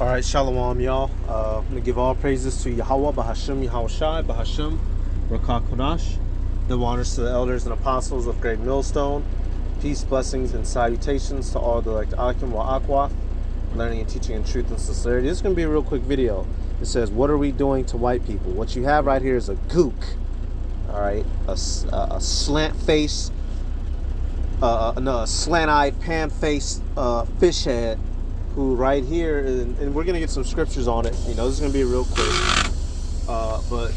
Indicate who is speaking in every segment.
Speaker 1: All right, shalom, y'all. I'm going to give all praises to Yahweh, Bahashim, Yahushai, Bahashim, Rakah Kodash. The honors to the elders and apostles of Great Millstone. Peace, blessings, and salutations to all the Akim wa Akwath, learning and teaching in truth and sincerity. This is going to be a real quick video. It says, what are we doing to white people? What you have right here is a gook. All right, a slant face, no, a slant-eyed, pan-faced fish head, who right here, and we're gonna get some scriptures on it. You know, this is gonna be real quick. But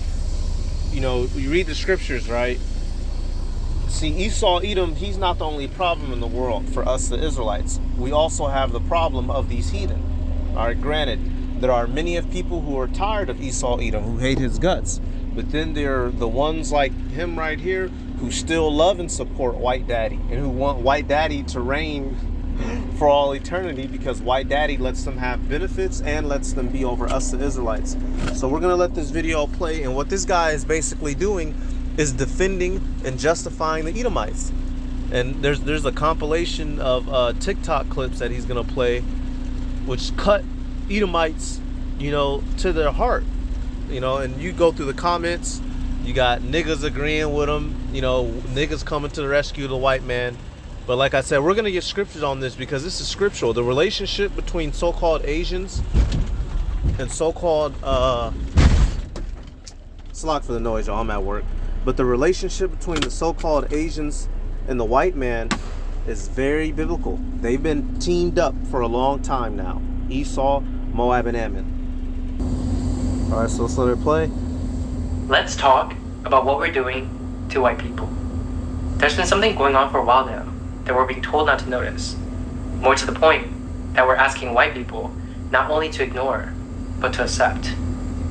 Speaker 1: you know, you read the scriptures, right? See, Esau, Edom, he's not the only problem in the world for us, the Israelites. We also have the problem of these heathen. All right, granted, there are many of people who are tired of Esau, Edom, who hate his guts. But then there are the ones like him right here who still love and support White Daddy and who want White Daddy to reign for all eternity, because White Daddy lets them have benefits and lets them be over us, the Israelites. So we're going to let this video play, and what this guy is basically doing is defending and justifying the Edomites. And there's a compilation of TikTok clips that he's going to play, which cut Edomites, you know, to their heart. You know, and you go through the comments, you got niggas agreeing with him, you know, niggas coming to the rescue of the white man. But like I said, we're going to get scriptures on this because this is scriptural. The relationship between so-called Asians and so-called, it's a lot for the noise, y'all, I'm at work. But the relationship between the so-called Asians and the white man is very biblical. They've been teamed up for a long time now. Esau, Moab, and Ammon. All right, so let's let her play.
Speaker 2: Let's talk about what we're doing to white people. There's been something going on for a while now that we're being told not to notice. More to the point, that we're asking white people not only to ignore, but to accept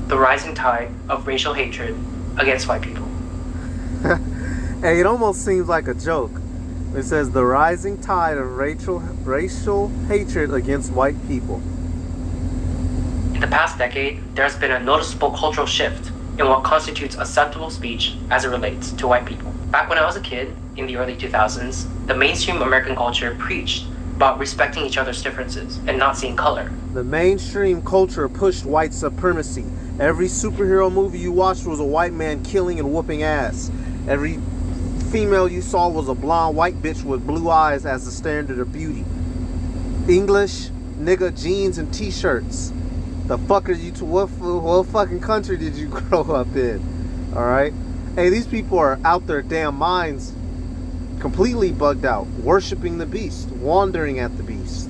Speaker 2: the rising tide of racial hatred against white people.
Speaker 1: Hey, it almost seems like a joke. It says the rising tide of racial hatred against white people.
Speaker 2: In the past decade, there's been a noticeable cultural shift in what constitutes acceptable speech as it relates to white people. Back when I was a kid, in the early 2000s, the mainstream American culture preached about respecting each other's differences and not seeing color.
Speaker 1: The mainstream culture pushed white supremacy. Every superhero movie you watched was a white man killing and whooping ass. Every female you saw was a blonde white bitch with blue eyes as the standard of beauty. English, nigga, jeans and t-shirts. The fuck are you to what fucking country did you grow up in? Alright? Hey, these people are out their damn minds, completely bugged out, worshiping the beast, wandering at the beast.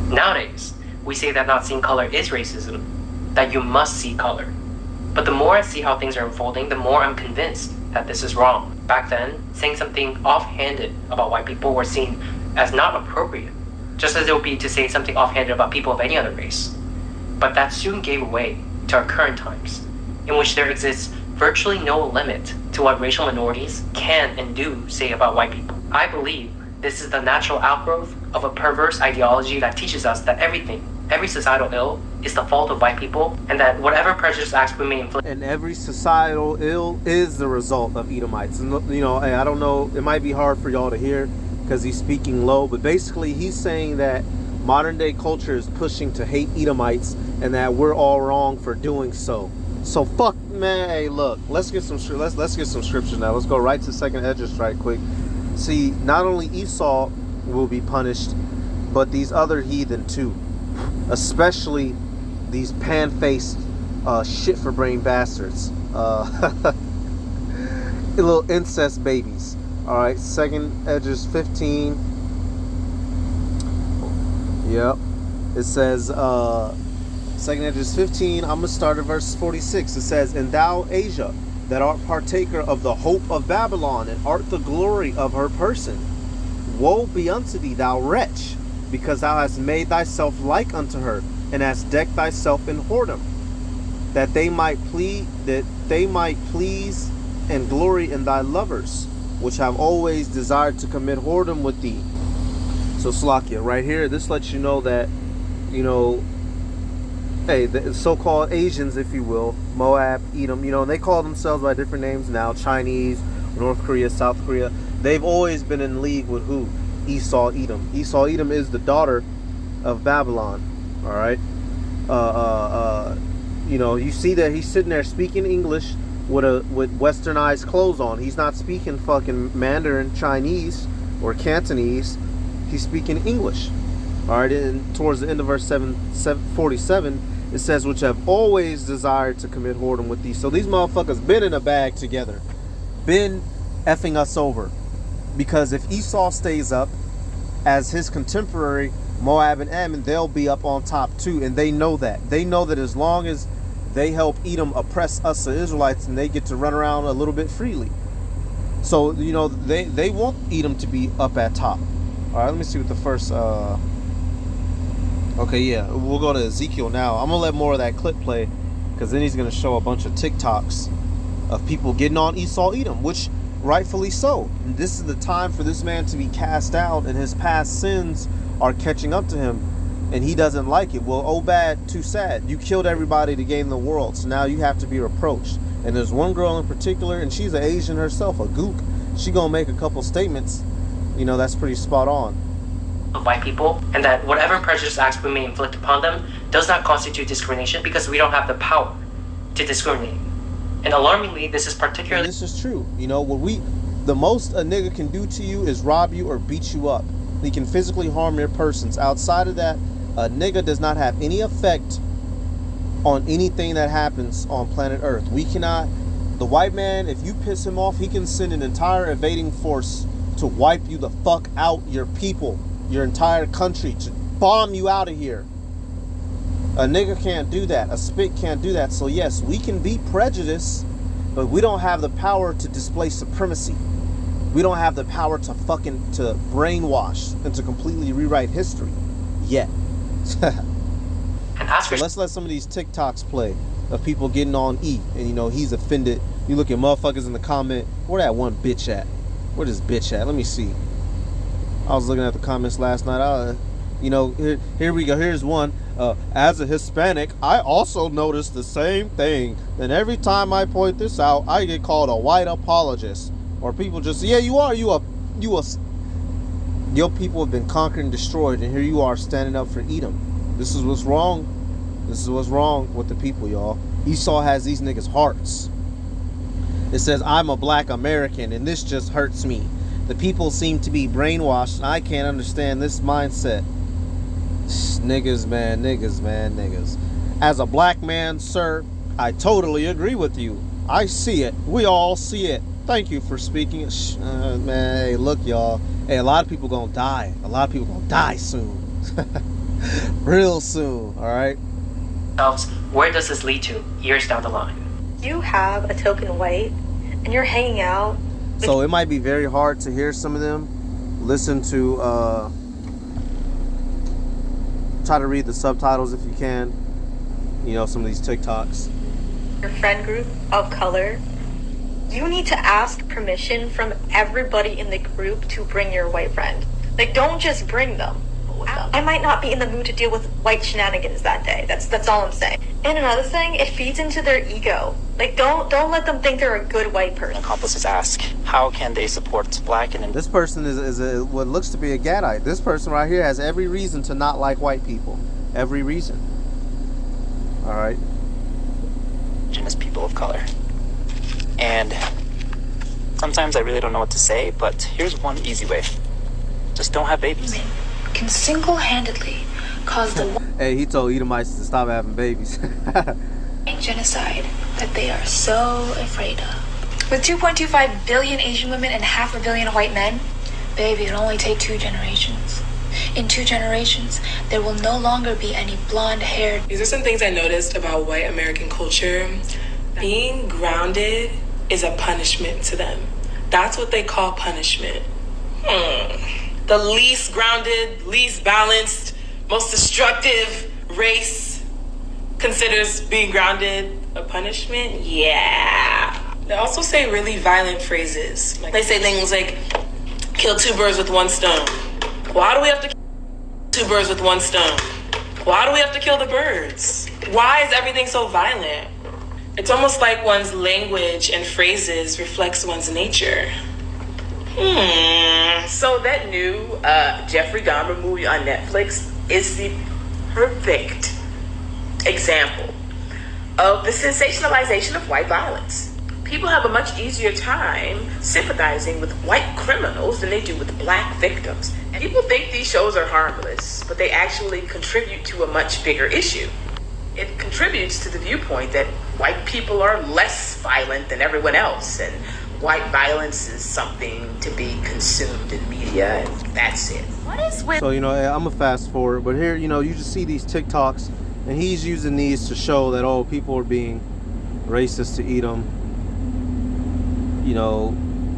Speaker 2: Nowadays, we say that not seeing color is racism, that you must see color. But the more I see how things are unfolding, the more I'm convinced that this is wrong. Back then, saying something offhanded about white people were seen as not appropriate, just as it would be to say something offhanded about people of any other race. But that soon gave way to our current times, in which there exists virtually no limit to what racial minorities can and do say about white people. I believe this is the natural outgrowth of a perverse ideology that teaches us that every societal ill is the fault of white people, and that whatever prejudice acts we may inflict.
Speaker 1: And every societal ill is the result of Edomites. And you know, I don't know, it might be hard for y'all to hear because he's speaking low, but basically he's saying that modern day culture is pushing to hate Edomites and that we're all wrong for doing so. So fuck, man. Hey, look, let's get some scriptures now. Let's go right to second Esdras right quick. See, not only Esau will be punished, but these other heathen too, especially these pan-faced shit for brain bastards, little incest babies. All right, second Esdras 15. Yep, it says second Esdras 15, I'm going to start at verse 46. It says, and thou, Asia, that art partaker of the hope of Babylon, and art the glory of her person, woe be unto thee, thou wretch, because thou hast made thyself like unto her, and hast decked thyself in whoredom, that they might please and glory in thy lovers, which have always desired to commit whoredom with thee. So Slakia, right here, this lets you know that, you know, hey, the so-called Asians, if you will, Moab, Edom, you know, they call themselves by different names now, Chinese, North Korea, South Korea. They've always been in league with who? Esau, Edom. Esau, Edom is the daughter of Babylon, all right? You see that he's sitting there speaking English with westernized clothes on. He's not speaking fucking Mandarin, Chinese, or Cantonese. He's speaking English. All right, and towards the end of verse 47, it says, which have always desired to commit whoredom with these. So these motherfuckers been in a bag together, been effing us over. Because if Esau stays up as his contemporary, Moab and Ammon, they'll be up on top too. And they know that. They know that as long as they help Edom oppress us, the Israelites, and they get to run around a little bit freely. So, they want Edom to be up at top. All right, let me see what the first... Okay, yeah, we'll go to Ezekiel now. I'm going to let more of that clip play, because then he's going to show a bunch of TikToks of people getting on Esau Edom, which rightfully so. And this is the time for this man to be cast out, and his past sins are catching up to him, and he doesn't like it. Well, oh bad, too sad. You killed everybody to gain the world, so now you have to be reproached. And there's one girl in particular, and she's an Asian herself, a gook. She gonna make a couple statements, that's pretty spot on.
Speaker 2: Of white people, and that whatever prejudice acts we may inflict upon them does not constitute discrimination because we don't have the power to discriminate. And alarmingly, this is particularly...
Speaker 1: And this is true. The most a nigga can do to you is rob you or beat you up. He can physically harm your persons. Outside of that, a nigga does not have any effect on anything that happens on planet Earth. The white man, if you piss him off, he can send an entire invading force to wipe you the fuck out, your people, your entire country, to bomb you out of here. A nigga can't do that. A spit can't do that. So yes, we can be prejudiced, but we don't have the power to display supremacy. We don't have the power to brainwash and to completely rewrite history yet.
Speaker 2: And
Speaker 1: so let's let some of these TikToks play of people getting on E, and he's offended. You look at motherfuckers in the comment, where that one bitch at? Where this bitch at? Let me see. I was looking at the comments last night. Here we go. Here's one. As a Hispanic, I also noticed the same thing. And every time I point this out, I get called a white apologist. Or people just say, yeah, you are. Your people have been conquered and destroyed, and here you are standing up for Edom. This is what's wrong. This is what's wrong with the people, y'all. Esau has these niggas' hearts. It says, I'm a black American, and this just hurts me. The people seem to be brainwashed, and I can't understand this mindset. Niggas, man, niggas. As a black man, sir, I totally agree with you. I see it. We all see it. Thank you for speaking. Man, hey, look, y'all. Hey, a lot of people gonna die. A lot of people gonna die soon. Real soon, all right?
Speaker 2: Where does this lead to years down the line?
Speaker 3: You have a token white, and you're hanging out.
Speaker 1: So it might be very hard to hear some of them. Listen to, try to read the subtitles if you can. Some of these TikToks.
Speaker 3: Your friend group of color. You need to ask permission from everybody in the group to bring your white friend. Don't just bring them. I might not be in the mood to deal with white shenanigans that day. That's all I'm saying. And another thing, it feeds into their ego. Don't let them think they're a good white person.
Speaker 4: Accomplices ask, how can they support black and...
Speaker 1: This person is what looks to be a Gadite. This person right here has every reason to not like white people. Every reason. All right.
Speaker 4: Indigenous people of color. And sometimes I really don't know what to say, but here's one easy way. Just don't have babies.
Speaker 5: Can single-handedly cause the
Speaker 1: Hey, he told Edomites to stop having babies.
Speaker 5: genocide that they are so afraid of. With 2.25 billion Asian women and 500 million white men, baby, it'll only take 2 generations. In 2 generations, there will no longer be any blonde-haired...
Speaker 6: These are some things I noticed about white American culture. Being grounded is a punishment to them. That's what they call punishment. The least grounded, least balanced, most destructive race considers being grounded a punishment? Yeah. They also say really violent phrases. They say things like, kill 2 birds with 1 stone. Why do we have to kill 2 birds with 1 stone? Why do we have to kill the birds? Why is everything so violent? It's almost like one's language and phrases reflects one's nature.
Speaker 7: So that new Jeffrey Dahmer movie on Netflix is the perfect
Speaker 6: example of the sensationalization of white violence. People have a much easier time sympathizing with white criminals than they do with black victims. And people think these shows are harmless, but they actually contribute to a much bigger issue. It contributes to the viewpoint that white people are less violent than everyone else, and white violence is something to be consumed in media, and that's it.
Speaker 3: What is with
Speaker 1: So, you know, I'm going to fast forward, but here, you know, you just see these TikToks, and he's using these to show that, oh, people are being racist to Edom. You know,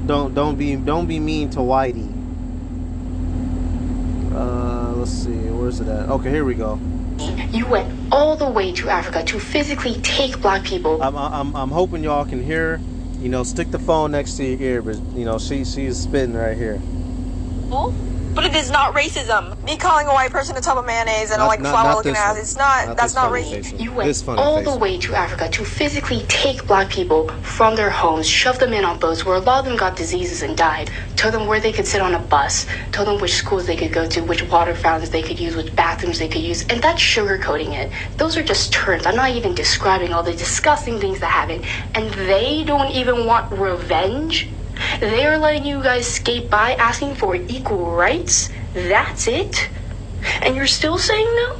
Speaker 1: don't be mean to Whitey. Let's see, where's it at? Okay, here we go.
Speaker 5: You went all the way to Africa to physically take black people.
Speaker 1: I'm hoping y'all can hear. You know, stick the phone next to your ear, but you know, she's spitting right here.
Speaker 3: But it is not racism. Me calling a white person a tub of mayonnaise and a flower looking ass, it's not, that's not racism.
Speaker 5: You went all the way to Africa to physically take black people from their homes, shove them in on boats where a lot of them got diseases and died, told them where they could sit on a bus, told them which schools they could go to, which water fountains they could use, which bathrooms they could use, and that's sugarcoating it. Those are just terms. I'm not even describing all the disgusting things that happen, and they don't even want revenge. They are letting you guys skate by asking for equal rights. That's it? And you're still saying no?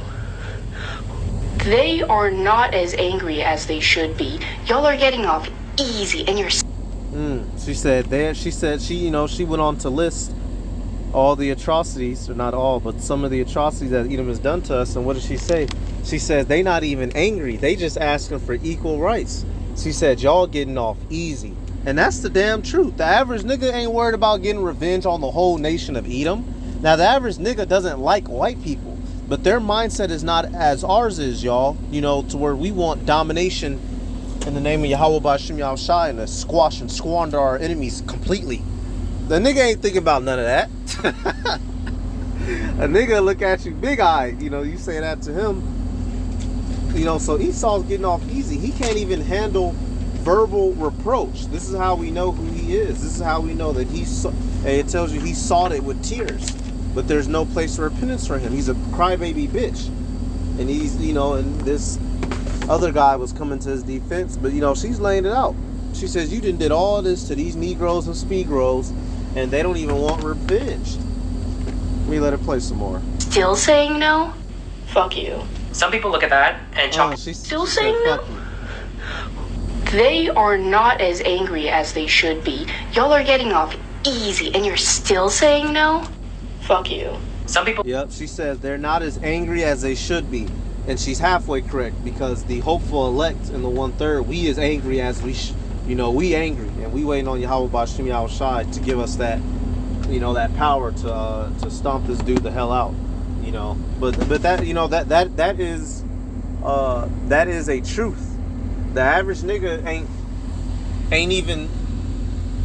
Speaker 5: They are not as angry as they should be. Y'all are getting off easy and you're...
Speaker 1: She said she went on to list all the atrocities, or not all, but some of the atrocities that Edom has done to us. And what did she say? She says they not even angry. They just asking for equal rights. She said y'all getting off easy. And that's the damn truth. The average nigga ain't worried about getting revenge on the whole nation of Edom. Now, the average nigga doesn't like white people, but their mindset is not as ours is, y'all. You know, to where we want domination in the name of Yahweh B'Hashem Yahushai and to squash and squander our enemies completely. The nigga ain't thinking about none of that. A nigga look at you big-eyed. You know, you say that to him. You know, so Esau's getting off easy. He can't even handle verbal reproach. This is how we know who he is. This is how we know that it tells you he sought it with tears, but there's no place of repentance for him. He's a crybaby bitch, and he's, you know, and this other guy was coming to his defense, but you know, she's laying it out. She says you did all this to these Negroes and Speegros, and they don't even want revenge. Let me let her play some more.
Speaker 5: Still saying no? Fuck you.
Speaker 2: Some people look at that and chalk.
Speaker 5: Still saying no? They are not as angry as they should be. Y'all are getting off easy and you're still saying no? Fuck you.
Speaker 2: Some people...
Speaker 1: Yep, she says they're not as angry as they should be. And she's halfway correct, because the hopeful elect in the 1/3, we as angry as we we angry. And we waiting on Yahweh B'Hashem Yahushai to give us that, you know, that power to stomp this dude the hell out. You know. But that, you know, that is a truth. The average nigga ain't even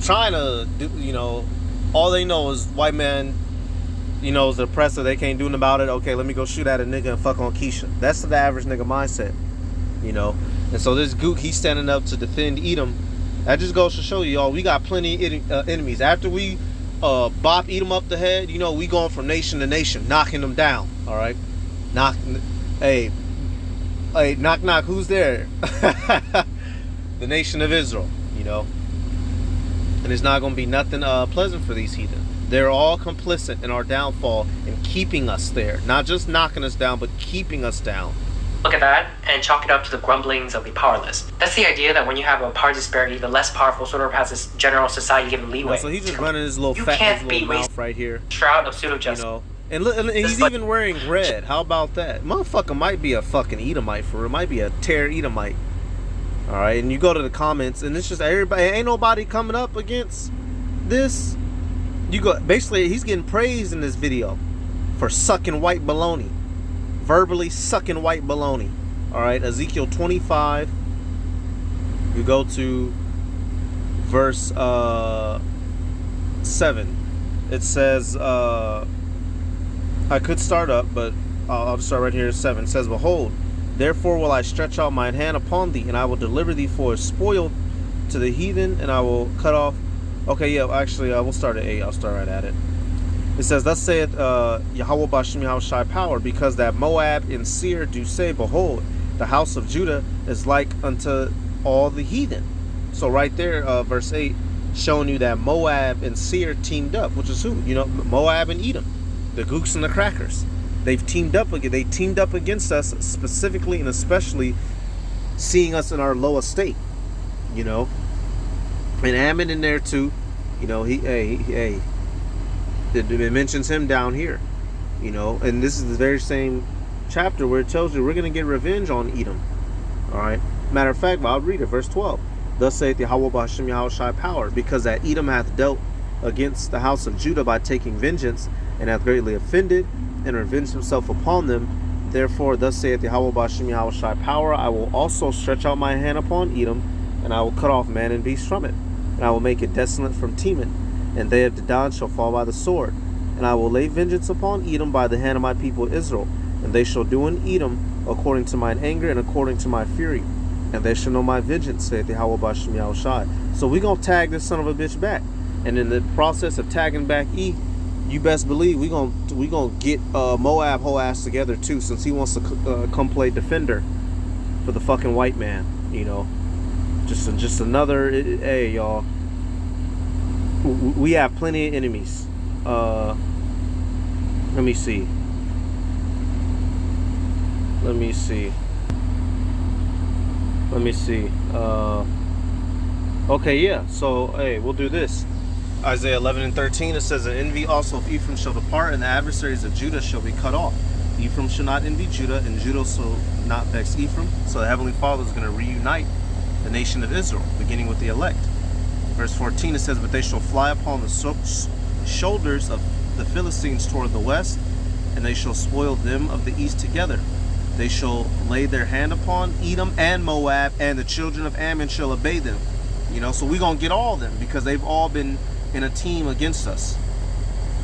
Speaker 1: trying to do, you know, all they know is white man, you know, is the oppressor, they can't do nothing about it. Okay, let me go shoot at a nigga and fuck on Keisha. That's the average nigga mindset, you know. And so this gook, he's standing up to defend Edom. That just goes to show you, y'all, we got plenty of enemies. After we bop Edom up the head, you know, we going from nation to nation, knocking them down, all right? Hey, knock, knock, who's there? The nation of Israel, you know. And it's not going to be nothing pleasant for these heathen. They're all complicit in our downfall and keeping us there. Not just knocking us down, but keeping us down.
Speaker 2: Look at that and chalk it up to the grumblings of the powerless. That's the idea that when you have a power disparity, the less powerful sort of has this general society given leeway.
Speaker 1: So he's just running his little fat little mouth right here.
Speaker 2: Shroud of pseudo-justice.
Speaker 1: You know. And he's even wearing red. How about that? Motherfucker might be a fucking Edomite for real. Might be a tear Edomite. Alright, and you go to the comments, and it's just everybody, ain't nobody coming up against this. You go, basically, he's getting praised in this video for sucking white baloney. Verbally sucking white baloney. Alright, Ezekiel 25. You go to verse 7. It says, I could start up, but I'll just start right here at 7. It says, behold, therefore will I stretch out mine hand upon thee, and I will deliver thee for a spoil to the heathen, and I will cut off. Okay, yeah, actually, we'll start at 8. I'll start right at it. It says, thus saith Yahweh B'Hashem Yahushai power, because that Moab and Seir do say, behold, the house of Judah is like unto all the heathen. So right there, verse 8, showing you that Moab and Seir teamed up, which is who? You know, Moab and Edom, the Gooks and the Crackers. They've teamed up again. They teamed up against us, specifically and especially seeing us in our low estate. You know, and Ammon in there too. You know, it mentions him down here. You know, and this is the very same chapter where it tells you we're going to get revenge on Edom. All right. Matter of fact, I'll read it, verse 12. Thus saith Yahweh B'Hashem Yahushai power, because that Edom hath dealt against the house of Judah by taking vengeance, and hath greatly offended, and revenged himself upon them. Therefore, thus saith Yahweh B'Hashem Yahushai power, I will also stretch out my hand upon Edom, and I will cut off man and beast from it, and I will make it desolate from Teman, and they of Dedan shall fall by the sword. And I will lay vengeance upon Edom by the hand of my people Israel, and they shall do in Edom according to mine anger and according to my fury. And they shall know my vengeance, saith Yahweh B'Hashem Yahushai. So we gonna tag this son of a bitch back. And in the process of tagging back E, you best believe we gonna get Moab whole ass together too, since he wants to come play defender for the fucking white man. You know, just another. Hey y'all, we have plenty of enemies. Let me see. Okay, yeah. So, hey, we'll do this. Isaiah 11 and 13, it says, "The envy also of Ephraim shall depart, and the adversaries of Judah shall be cut off. Ephraim shall not envy Judah, and Judah shall not vex Ephraim." So the Heavenly Father is going to reunite the nation of Israel, beginning with the elect. Verse 14, it says, "But they shall fly upon the shoulders of the Philistines toward the west, and they shall spoil them of the east together. They shall lay their hand upon Edom and Moab, and the children of Ammon shall obey them." You know, so we're going to get all of them because they've all been in a team against us.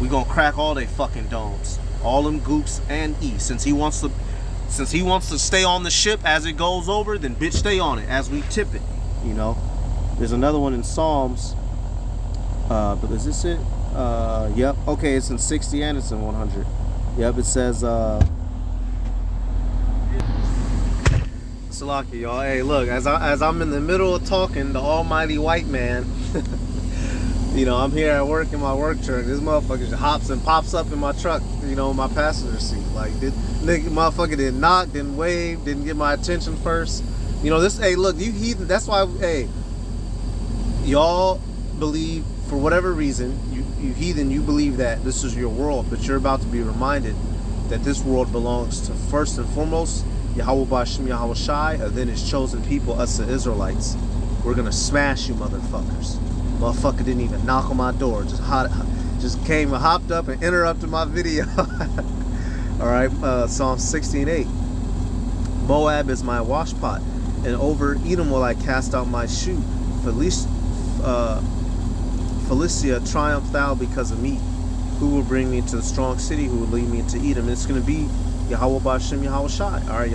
Speaker 1: We're going to crack all they fucking domes. All them gooks and E. Since he wants to stay on the ship as it goes over, then bitch stay on it as we tip it. You know, there's another one in Psalms. But is this it? Yep. Okay, it's in 60 and it's in 100. Yep, it says, Salaki, y'all. Hey, look, as I'm in the middle of talking, the almighty white man, you know, I'm here at work in my work truck. This motherfucker just hops and pops up in my truck, you know, in my passenger seat. Like, motherfucker didn't knock, didn't wave, didn't get my attention first. You know, this, hey, look, you heathen, that's why, hey, y'all believe, for whatever reason, you heathen, you believe that this is your world, but you're about to be reminded that this world belongs to, first and foremost, Yahweh B'Hashem Yahushai, and then his chosen people, us the Israelites. We're gonna smash you motherfuckers. Motherfucker didn't even knock on my door, just came and hopped up and interrupted my video. Alright, Psalm 16:8. "Moab is my washpot, and over Edom will I cast out my shoe. Philistia, triumph thou because of me. Who will bring me to the strong city? Who will lead me into Edom?" And it's going to be Yahweh B'Hashem Yahushai. All right,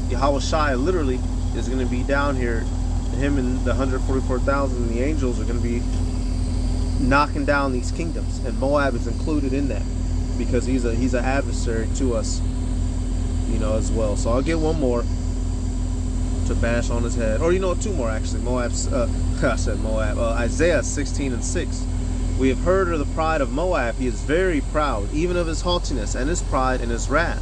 Speaker 1: Yahushai literally is going to be down here. Him and the 144,000 and the angels are going to be knocking down these kingdoms, and Moab is included in that because he's an adversary to us, you know, as well. So I'll get one more to bash on his head, or you know, two more actually. I said Moab. Isaiah 16 and 6. "We have heard of the pride of Moab. He is very proud, even of his haughtiness and his pride and his wrath.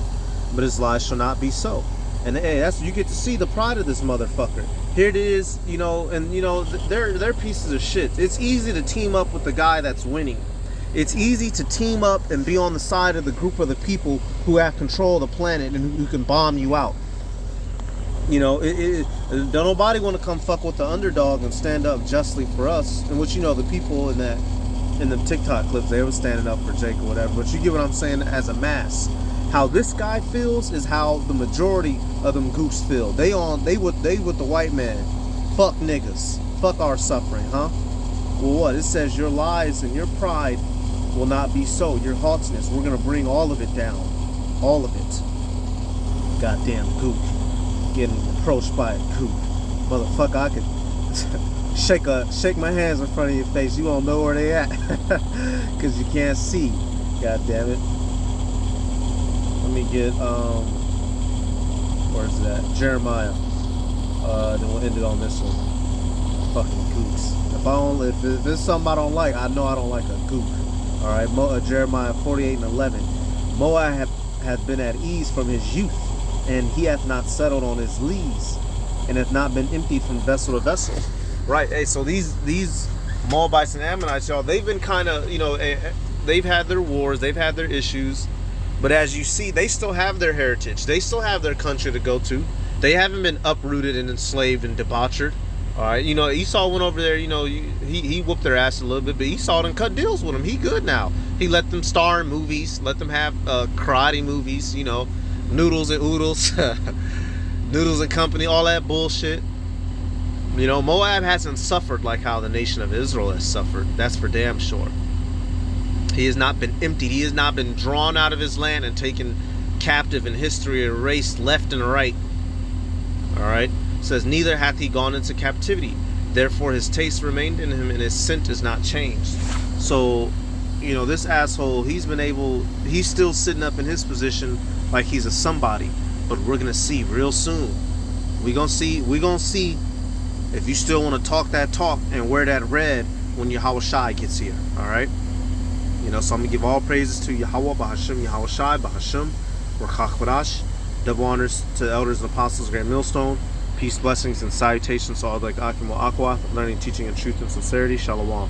Speaker 1: But his lies shall not be so." And hey, that's, you get to see the pride of this motherfucker. Here it is, you know, and you know, they're pieces of shit. It's easy to team up with the guy that's winning. It's easy to team up and be on the side of the group of the people who have control of the planet and who can bomb you out. You know, don't nobody want to come fuck with the underdog and stand up justly for us. And which, you know, the people in the TikTok clips, they were standing up for Jake or whatever. But you get what I'm saying as a mass. How this guy feels is how the majority of them goofs feel. They with the white man. Fuck niggas. Fuck our suffering, huh? Well, what? It says your lies and your pride will not be so. Your haughtiness, we're gonna bring all of it down. All of it. Goddamn goof. Getting approached by a goof. Motherfucker, I could shake my hands in front of your face. You won't know where they at. Cause you can't see. God damn it. Let me get Where's that? Jeremiah. Then we'll end it on this one. Fucking gooks. If it's something I don't like, I know I don't like a gook. All right, Jeremiah 48:11. Moab hath been at ease from his youth, and he hath not settled on his lees, and hath not been emptied from vessel to vessel. Right. Hey, so these Moabites and Ammonites, y'all, they've been kind of, you know, they've had their wars, they've had their issues, but as you see, they still have their heritage. They still have their country to go to. They haven't been uprooted and enslaved and debauchered. All right, you know, Esau went over there, you know, he whooped their ass a little bit, but Esau done cut deals with them. He good now. He let them star in movies, let them have karate movies, you know, Noodles and Oodles, Noodles and Company, all that bullshit. You know, Moab hasn't suffered like how the nation of Israel has suffered. That's for damn sure. He has not been emptied. He has not been drawn out of his land and taken captive in history, erased left and right. All right. It says, neither hath he gone into captivity. Therefore his taste remained in him, and his scent is not changed. So, you know, this asshole, he's still sitting up in his position like he's a somebody. But we're going to see real soon. We're going to see if you still want to talk that talk and wear that red when Yahweh Shai gets here. All right. You know, so I'm going to give all praises to Yahweh, Bahashem, Yahweh Shai, Bahashem, Rakach Badash. Double honors to elders and apostles, Great Millstone. Peace, blessings, and salutations to all like Akim Aqua, learning, teaching, and truth and sincerity. Shalom.